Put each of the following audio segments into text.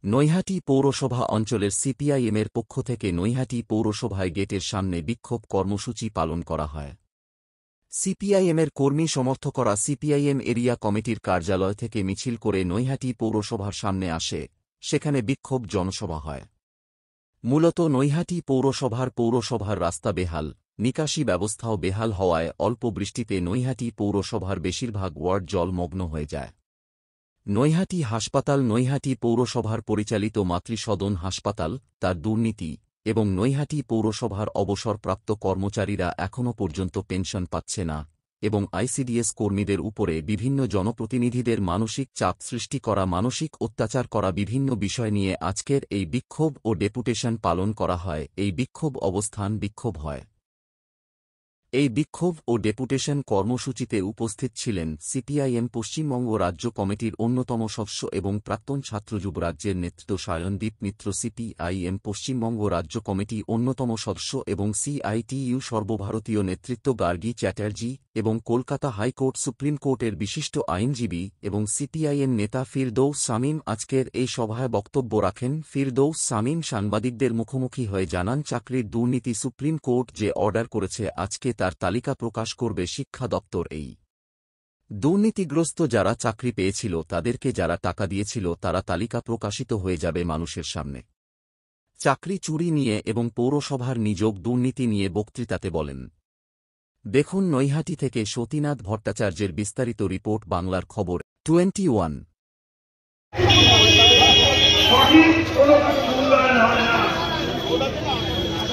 নৈহাটি পৌরসভা অঞ্চলের সিপিআইএমের পক্ষ থেকে নৈহাটি পৌরসভায় গেটের সামনে বিক্ষোভ কর্মসূচি পালন করা হয়। সিপিআইএমের কর্মী সমর্থকরা সিপিআইএম এরিয়া কমিটির কার্যালয় থেকে মিছিল করে নৈহাটি পৌরসভার সামনে আসে, সেখানে বিক্ষোভ জনসভা হয়। মূলত নৈহাটি পৌরসভার রাস্তা বেহাল, নিকাশি ব্যবস্থাও বেহাল হওয়ায় অল্প বৃষ্টিতে নৈহাটি পৌরসভার বেশিরভাগ ওয়ার্ড জলমগ্ন হয়ে যায়। নৈহাটি হাসপাতাল নৈহাটি পৌরসভার পরিচালিত মাতৃসদন হাসপাতাল, তার দুর্নীতি এবং নৈহাটি পৌরসভার অবসরপ্রাপ্ত কর্মচারীরা এখনও পর্যন্ত পেনশন পাচ্ছে না এবং আইসিডিএস কর্মীদের উপরে বিভিন্ন জনপ্রতিনিধিদের মানসিক চাপ সৃষ্টি করা, মানসিক অত্যাচার করা বিভিন্ন বিষয় নিয়ে আজকের এই বিক্ষোভ ও ডেপুটেশন পালন করা হয়। এই বিক্ষোভ বিক্ষোভ হয়। এই বিক্ষোভ ও ডেপুটেশন কর্মসূচিতে উপস্থিত ছিলেন সিপিআইএম পশ্চিমবঙ্গ রাজ্য কমিটির অন্যতম সদস্য এবং প্রাক্তন ছাত্রযুব রাজ্যের নেতৃত্ব সায়নদীপ মিত্র, সিপিআইএম পশ্চিমবঙ্গ রাজ্য কমিটি অন্যতম সদস্য এবং সিআইটিইউ সর্বভারতীয় নেতৃত্ব গার্গী চ্যাটার্জি এবং কলকাতা হাইকোর্ট সুপ্রিম কোর্টের বিশিষ্ট আইনজীবী এবং সিপিআইএম নেতা ফিরদৌস শামীম। আজকের এই সভায় বক্তব্য রাখেন ফিরদৌস শামীম। সাংবাদিকদের মুখোমুখি হয়ে জানান, চাকরির দুর্নীতি সুপ্রিম কোর্ট যে অর্ডার করেছে আজকে তার তালিকা প্রকাশ করবে শিক্ষা দপ্তর। এই দুর্নীতিগ্রস্ত যারা চাকরি পেয়েছিল, তাদেরকে যারা টাকা দিয়েছিল, তারা তালিকা প্রকাশিত হয়ে যাবে মানুষের সামনে। চাকরি চুরি নিয়ে এবং পৌরসভার নিযোগ দুর্নীতি নিয়ে বক্তৃতাতে বলেন। দেখুন নৈহাটি থেকে সতীনাথ ভট্টাচার্যের বিস্তারিত রিপোর্ট, বাংলার খবর 21।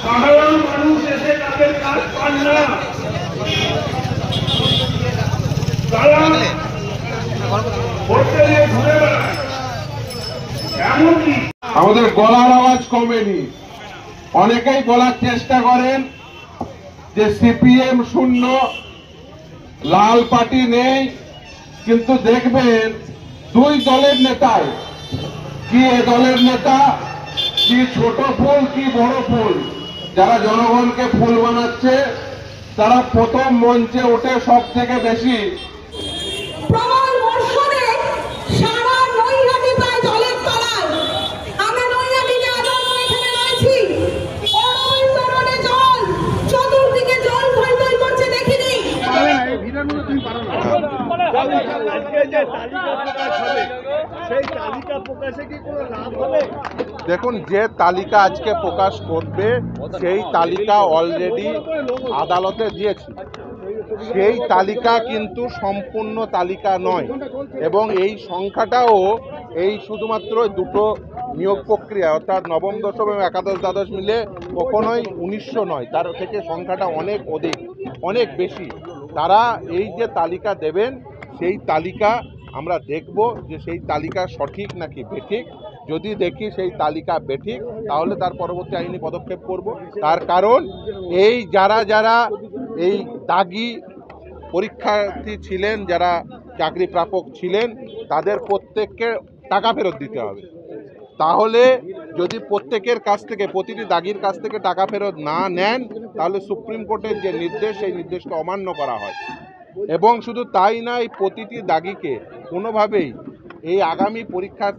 সাধারণ মানুষ এসে তাদের কাজ পান না, তারা ভোটে নিয়ে ঘুরে বেড়ায়। এমনকি আমাদের গলার আওয়াজ কমেনি। অনেকেই বলার চেষ্টা করেন যে সিপিএম শূন্য, লাল পার্টি নেই, কিন্তু দেখবেন দুই দলের নেতাই, কি এ দলের নেতা, কি ছোট ফুল কি বড় ফুল, যারা জনগণকে ফুল বানাচ্ছে, তারা প্রথম মঞ্চে উঠে সব থেকে বেশি দেখুন, যে তালিকা আজকে প্রকাশ করবে সেই তালিকা অলরেডি আদালতে দিয়েছে। সেই তালিকা কিন্তু সম্পূর্ণ তালিকা নয় এবং এই সংখ্যাটাও এই শুধুমাত্র দুটো নিয়োগ প্রক্রিয়া অর্থাৎ নবম দশম এবং একাদশ দ্বাদশ মিলে কখনোই 1900 নয়, তার থেকে সংখ্যাটা অনেক অধিক, অনেক বেশি। তারা এই যে তালিকা দেবেন সেই তালিকা আমরা দেখব যে সেই তালিকা সঠিক নাকি বেঠিক। যদি দেখি সেই তালিকা বেঠিক, তাহলে তার পরবর্তী আইনি পদক্ষেপ করব। তার কারণ এই যারা এই দাগি পরীক্ষার্থী ছিলেন, যারা চাকরি প্রাপক ছিলেন, তাদের প্রত্যেককে টাকা ফেরত দিতে হবে। তাহলে যদি প্রত্যেকের কাছ থেকে, প্রতিটি দাগির কাছ থেকে টাকা ফেরত না নেন, তাহলে সুপ্রিম কোর্টের যে নির্দেশ সেই নির্দেশকে অমান্য করা হয়। এবং শুধু তাই নয়, প্রতিটি দাগিকে কোনোভাবেই এই আগামী পরীক্ষার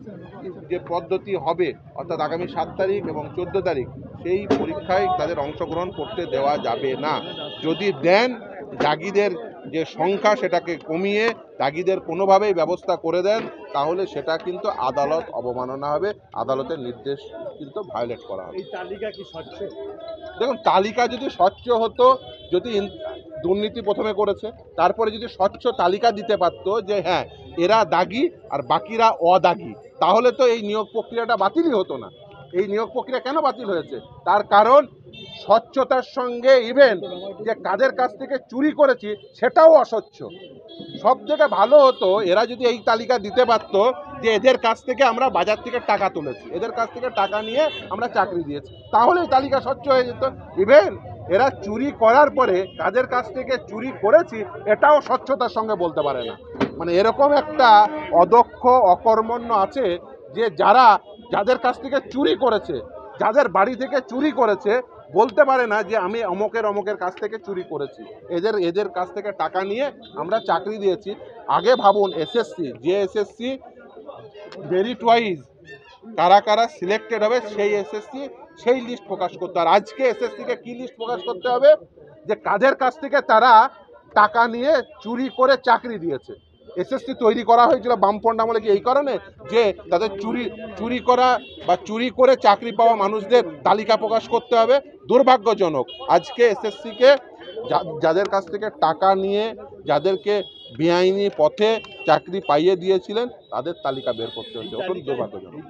যে পদ্ধতি হবে অর্থাৎ আগামী 7 তারিখ এবং 14 তারিখ, সেই পরীক্ষায় তাদের অংশগ্রহণ করতে দেওয়া যাবে না। যদি দেন, দাগিদের যে সংখ্যা সেটাকে কমিয়ে দাগিদের কোনোভাবেই ব্যবস্থা করে দেন, তাহলে সেটা কিন্তু আদালত অবমাননা হবে, আদালতের নির্দেশ কিন্তু ভায়োলেট করা হবে। এই তালিকা কি স্বচ্ছ? দেখুন, তালিকা যদি স্বচ্ছ হতো, যদি দুর্নীতি প্রথমে করেছে, তারপরে যদি স্বচ্ছ তালিকা দিতে পারতো যে হ্যাঁ এরা দাগি আর বাকিরা অদাগি, তাহলে তো এই নিয়োগ প্রক্রিয়াটা বাতিলই হতো না। এই নিয়োগ প্রক্রিয়া কেন বাতিল হয়েছে? তার কারণ স্বচ্ছতার সঙ্গে ইভেন যে কাদের কাছ থেকে চুরি করেছি সেটাও অস্বচ্ছ। সব থেকে ভালো হতো এরা যদি এই তালিকা দিতে পারতো যে এদের কাছ থেকে আমরা বাজার থেকে টাকা তুলেছি, এদের কাছ থেকে টাকা নিয়ে আমরা চাকরি দিয়েছি, তাহলে এই তালিকা স্বচ্ছ হয়ে যেত। ইভেন এরা চুরি করার পরে কাদের কাছ থেকে চুরি করেছি এটাও স্বচ্ছতার সঙ্গে বলতে পারে না। মানে এরকম একটা অদক্ষ অকর্মণ্য আছে যে যাদের কাছ থেকে চুরি করেছে, যাদের বাড়ি থেকে চুরি করেছে, বলতে পারে না যে আমি অমুকের কাছ থেকে চুরি করেছি, এদের কাছ থেকে টাকা নিয়ে আমরা চাকরি দিয়েছি। আগে ভাবুন, এসএসসি, যে এসএসসি মেরিট ওয়াইজ কারা কারা সিলেক্টেড হবে সেই এসএসসি সেই লিস্ট প্রকাশ করতে। আর আজকে এসএসসিকে কি লিস্ট প্রকাশ করতে হবে, যে কাদের কাছ থেকে তারা টাকা নিয়ে চুরি করে চাকরি দিয়েছে। এসএসসি তৈরি করা হয়েছিল বামফ্রন্ট আমলে কি এই কারণে যে তাদের চুরি করা বা চুরি করে চাকরি পাওয়া মানুষদের তালিকা প্রকাশ করতে হবে? দুর্ভাগ্যজনক আজকে এসএসসিকে যাদের কাছ থেকে টাকা নিয়ে যাদেরকে বেআইনি পথে চাকরি পাইয়ে দিয়েছিলেন তাদের তালিকা বের করতে হচ্ছে, অত্যন্ত দুর্ভাগ্যজনক।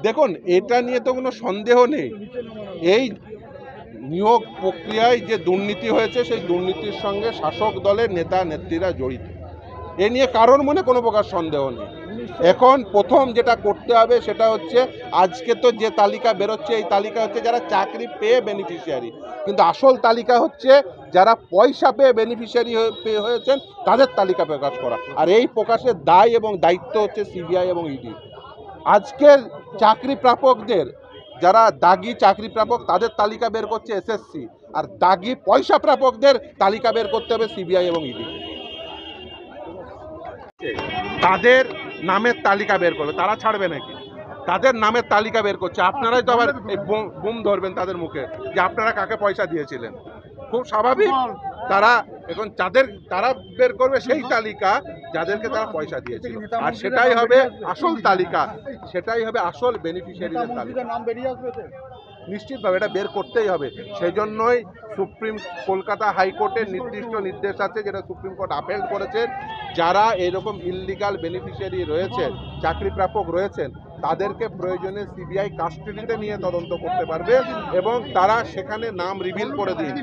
দেখুন, এটা নিয়ে তো কোনো সন্দেহ নেই, এই নিয়োগ প্রক্রিয়ায় যে দুর্নীতি হয়েছে সেই দুর্নীতির সঙ্গে শাসক দলের নেতা নেত্রীরা জড়িত, এ নিয়ে কারোর মনে কোনো প্রকার সন্দেহ নেই। এখন প্রথম যেটা করতে হবে সেটা হচ্ছে, আজকে তো যে তালিকা বেরোচ্ছে এই তালিকা হচ্ছে যারা চাকরি পেয়ে বেনিফিশিয়ারি, কিন্তু আসল তালিকা হচ্ছে যারা পয়সা পেয়ে বেনিফিশিয়ারি হয়েছেন তাদের তালিকা প্রকাশ করা। আর এই প্রকাশের দায় এবং দায়িত্ব হচ্ছে সিবিআই এবং ইডি। আজকের চাকরি প্রাপকদের, যারা দাগি চাকরি প্রাপক তাদের তালিকা বের করছে এসএসসি, আর দাগি পয়সা প্রাপকদের তালিকা বের করতে হবে সিবিআই এবং ইডি। তাদের নামের তালিকা বের করবে, তারা ছাড়বে নাকি? তাদের নামের তালিকা বের করছে, আপনারাই তো আবার এই বুম ধরবেন তাদের মুখে যে আপনারা কাকে পয়সা দিয়েছিলেন। খুব স্বাভাবিক, তারা এখন তারা বের করবে সেই তালিকা যাদেরকে তারা পয়সা দিয়েছিল, আর সেটাই হবে আসল তালিকা, সেটাই হবে আসল বেনিফিশিয়ারিদের তালিকা। নিশ্চিতভাবে এটা বের করতেই হবে। সেই জন্যই কলকাতা হাইকোর্টের নির্দিষ্ট নির্দেশ আছে, যেটা সুপ্রিম কোর্ট আপেল করেছে, যারা এরকম ইললিগাল বেনিফিশিয়ারি রয়েছেন, চাকরি প্রাপক রয়েছেন, তাদেরকে প্রয়োজনে সিবিআই কাস্টডিতে নিয়ে তদন্ত করতে পারবে এবং তারা সেখানে নাম রিভিল করে দিন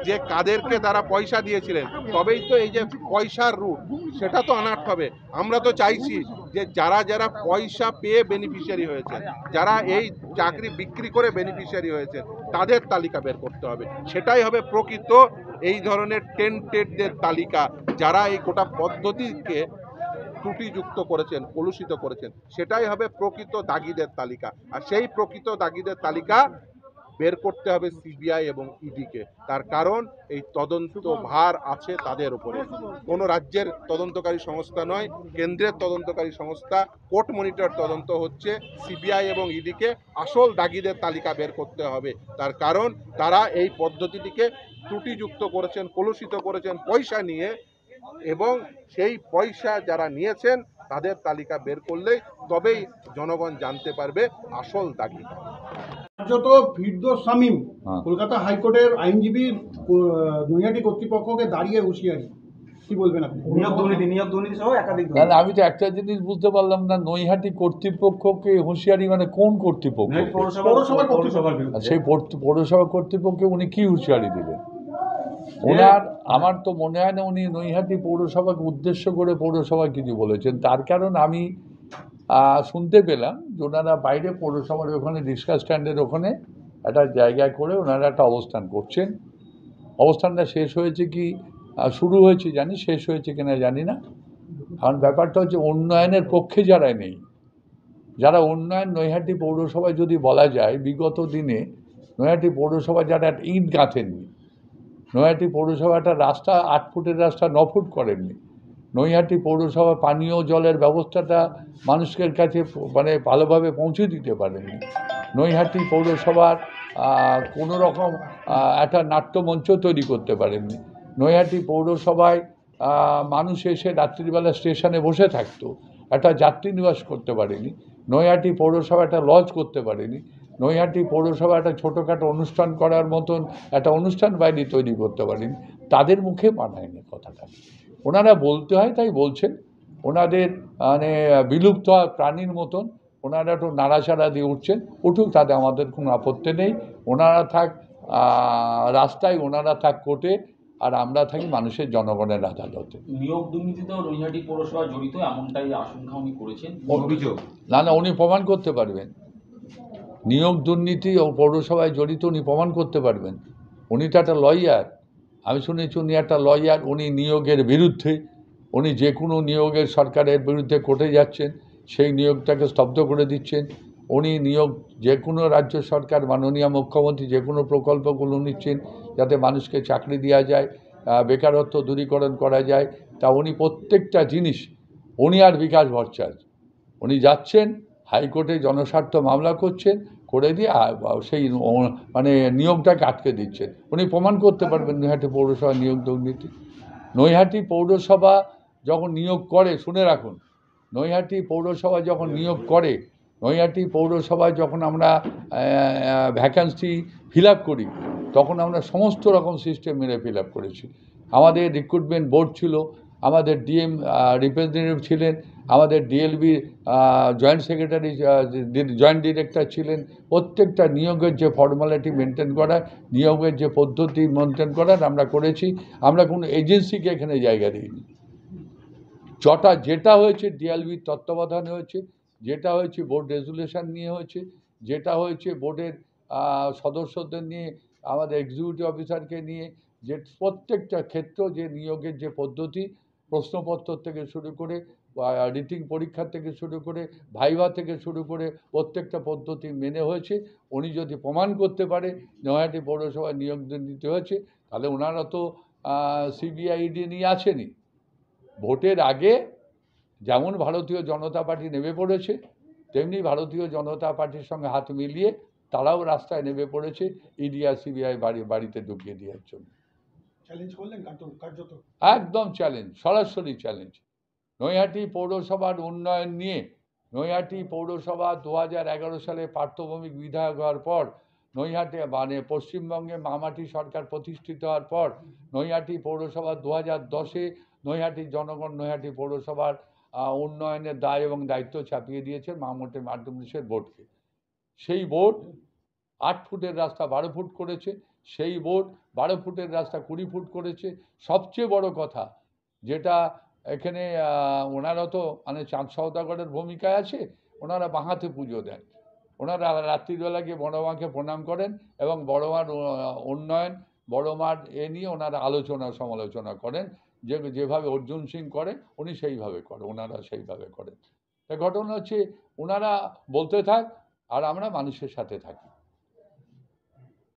যে কাদেরকে তারা পয়সা দিয়েছিলেন। তবেই তো এই যে পয়সার রুট সেটা তো আনাট হবে। আমরা তো চাইছি যে যারা যারা পয়সা পেয়ে বেনিফিশিয়ারি হয়েছে, যারা এই চাকরি বিক্রি করে বেনিফিশিয়ারি হয়েছে, তাদের তালিকা বের করতে হবে। সেটাই হবে প্রকৃত এই ধরনের টেন্টেডদের তালিকা, যারা এই গোটা পদ্ধতিকে ত্রুটিযুক্ত করেছেন, কলুষিত করেছেন, সেটাই হবে প্রকৃত দাগীদের তালিকা। আর সেই প্রকৃত দাগীদের তালিকা বের করতে হবে সিবিআই এবং ইডিকে। তার কারণ এই তদন্ত ভার আছে তাদের উপরে। কোনো রাজ্যের তদন্তকারী সংস্থা নয়, কেন্দ্রের তদন্তকারী সংস্থা। কোর্ট মনিটর তদন্ত হচ্ছে, সিবিআই এবং ইডিকে আসল দাগীদের তালিকা বের করতে হবে। তার কারণ তারা এই পদ্ধতিটিকে ত্রুটিযুক্ত করেছেন, কলুষিত করেছেন পয়সা নিয়ে, এবং সেই পয়সা যারা নিয়েছেন তাদের তালিকা বের করলেই তবেই জনগণ জানতে পারবে আসল দাগী। কার্যত ফিরদৌস শামীম কলকাতা হাইকোর্টের আইনজীবী নৈহাটি কর্তৃপক্ষকে দাঁড়িয়ে হুঁশিয়ারি, কি বলবেন আপনি? নিয়োগ দুর্নীতি সহ একাধিক। না, আমি তো একটা জিনিস বুঝতে পারলাম না, নৈহাটি কর্তৃপক্ষকে হুঁশিয়ারি মানে কোন কর্তৃপক্ষ? সেই পৌরসভা কর্তৃপক্ষকে উনি কি হুঁশিয়ারি দেবেন? ওনার, আমার তো মনে হয় না উনি নৈহাটি পৌরসভাকে উদ্দেশ্য করে পৌরসভা কিছু বলেছেন। তার কারণ আমি শুনতে পেলাম যে ওনারা বাইরে পৌরসভার ওখানে রিক্সা স্ট্যান্ডের ওখানে একটা জায়গায় করে ওনারা একটা অবস্থান করছেন। অবস্থানটা শেষ হয়েছে কি শুরু হয়েছে জানি, শেষ হয়েছে কিনা জানি না। কারণ ব্যাপারটা হচ্ছে উন্নয়নের পক্ষে যারা নেই, যারা উন্নয়ন নৈহাটি পৌরসভায় যদি বলা যায় বিগত দিনে নৈহাটি পৌরসভা যারা ইট গাঁথেননি, নৈহাটি পৌরসভা একটা রাস্তা 8 ফুটের রাস্তা 9 ফুট করেননি, নৈহাটি পৌরসভা পানীয় জলের ব্যবস্থাটা মানুষের কাছে মানে ভালোভাবে পৌঁছে দিতে পারেননি, নৈহাটি পৌরসভার কোনো রকম একটা নাট্যমঞ্চ তৈরি করতে পারেননি, নৈহাটি পৌরসভায় মানুষ এসে রাত্রিবেলা স্টেশনে বসে থাকতো, একটা যাত্রী নিবাস করতে পারেনি, নৈহাটি পৌরসভা একটা লজ করতে পারেনি, নৈহাটি পৌরসভা একটা ছোটোখাটো অনুষ্ঠান করার মতন একটা অনুষ্ঠান বাহিনী তৈরি করতে পারেনি। তাদের মুখে মানায় না কথাটা, ওনারা বলতে হয় তাই বলছেন। ওনাদের মানে বিলুপ্ত প্রাণীর মতন ওনারা একটু নাড়াচাড়া দিয়ে উঠছেন, উঠুক, তাতে আমাদের কোনো আপত্তি নেই। ওনারা থাক রাস্তায়, ওনারা থাক কোর্টে, আর আমরা থাকি মানুষের জনগণের আদালতে। নিয়োগ দুর্নীতিতেও নৈহাটি পৌরসভা জড়িত এমনটাই আশঙ্কা উনি করেছেন, অভিযোগ। না, উনি প্রমাণ করতে পারবেন। নিয়োগ দুর্নীতি ও পৌরসভায় জড়িত উনি প্রমাণ করতে পারবেন। উনি তো একটা লয়ার, আমি শুনেছি উনি একটা লয়ার। উনি নিয়োগের বিরুদ্ধে, উনি যে কোনো নিয়োগের সরকারের বিরুদ্ধে কোর্টে যাচ্ছেন, সেই নিয়োগটাকে স্তব্ধ করে দিচ্ছেন। উনি নিয়োগ যে কোনো রাজ্য সরকার, মাননীয় মুখ্যমন্ত্রী যে কোনো প্রকল্পগুলো নিচ্ছেন যাতে মানুষকে চাকরি দেওয়া যায়, বেকারত্ব দূরীকরণ করা যায়, তা উনি প্রত্যেকটা জিনিস উনি আর বিকাশ ভট্টাচার্য উনি যাচ্ছেন হাইকোর্টে জনস্বার্থ মামলা করছেন, করে দিয়ে সেই মানে নিয়োগটাকে আটকে দিচ্ছেন। উনি প্রমাণ করতে পারবেন নৈহাটি পৌরসভা নিয়োগ দুর্নীতি। নৈহাটি পৌরসভা যখন নিয়োগ করে, শুনে রাখুন, নৈহাটি পৌরসভা যখন নিয়োগ করে, নৈহাটি পৌরসভায় যখন আমরা ভ্যাকান্সি ফিল আপ করি, তখন আমরা সমস্ত রকম সিস্টেম মেনে ফিল আপ করেছি। আমাদের রিক্রুটমেন্ট বোর্ড ছিল, আমাদের ডিএম রিপ্রেজেন্টেটিভ ছিলেন, আমাদের DLB joint secretary joint director ছিলেন। প্রত্যেকটা নিয়োগের যে ফর্মালিটি মেনটেন করা, নিয়োগের যে পদ্ধতি মেনটেন করার আমরা করেছি। আমরা কোনো এজেন্সিকে এখানে জায়গা দিইনি। যেটা হয়েছে ডিএলবির তত্ত্বাবধানে হয়েছে, যেটা হয়েছে বোর্ড রেজুলেশন নিয়ে হয়েছে, যেটা হয়েছে বোর্ডের সদস্যদের নিয়ে, আমাদের এক্সিকিউটিভ অফিসারকে নিয়ে, যে প্রত্যেকটা ক্ষেত্র যে নিয়োগের যে পদ্ধতি, প্রশ্নপত্র থেকে শুরু করে রিটিং পরীক্ষা থেকে শুরু করে ভাইভা থেকে শুরু করে প্রত্যেকটা পদ্ধতি মেনে হয়েছে। উনি যদি প্রমাণ করতে পারে নৈহাটি পৌরসভায় নিয়োগ দুর্নীতি হয়েছে, তাহলে ওনারা তো সিবিআইডি নিয়ে আসেনি। ভোটের আগে যেমন ভারতীয় জনতা পার্টি নেমে পড়েছে, তেমনি ভারতীয় জনতা পার্টির সঙ্গে হাত মিলিয়ে তারাও রাস্তায় নেমে পড়েছে ইডি আর সিবিআই বাড়িতে ঢুকিয়ে দেওয়ার জন্য। একদম চ্যালেঞ্জ, সরাসরি চ্যালেঞ্জ। নৈহাটি পৌরসভার উন্নয়ন নিয়ে, নৈহাটি পৌরসভা 2011 সালে পার্থভৌমিক বিধায়ক হওয়ার পর, নৈহাটি মানে পশ্চিমবঙ্গে মামাটি সরকার প্রতিষ্ঠিত হওয়ার পর, নৈহাটি পৌরসভা 2010-এ নৈহাটির জনগণ নৈহাটি পৌরসভার উন্নয়নের দায় এবং দায়িত্ব চাপিয়ে দিয়েছেন মামুটি মাধ্যমিক বোর্ডকে। সেই বোর্ড 8 ফুটের রাস্তা 12 ফুট করেছে, সেই বোর্ড 12 ফুটের রাস্তা 20 ফুট করেছে। সবচেয়ে বড় কথা যেটা এখানে ওনারা তো মানে চাঁদ সওদাগরের ভূমিকায় আছে, ওনারা বাঁহাতে পুজো দেন। ওনারা রাত্রিবেলা গিয়ে বড় মাকে প্রণাম করেন এবং বড় মার উন্নয়ন, বড় মার নিয়ে ওনারা আলোচনা সমালোচনা করেন। যেভাবে অর্জুন সিং করে উনি সেইভাবে করে, ওনারা সেইভাবে করেন। ঘটনা হচ্ছে ওনারা বলতে থাক আর আমরা মানুষের সাথে থাকি।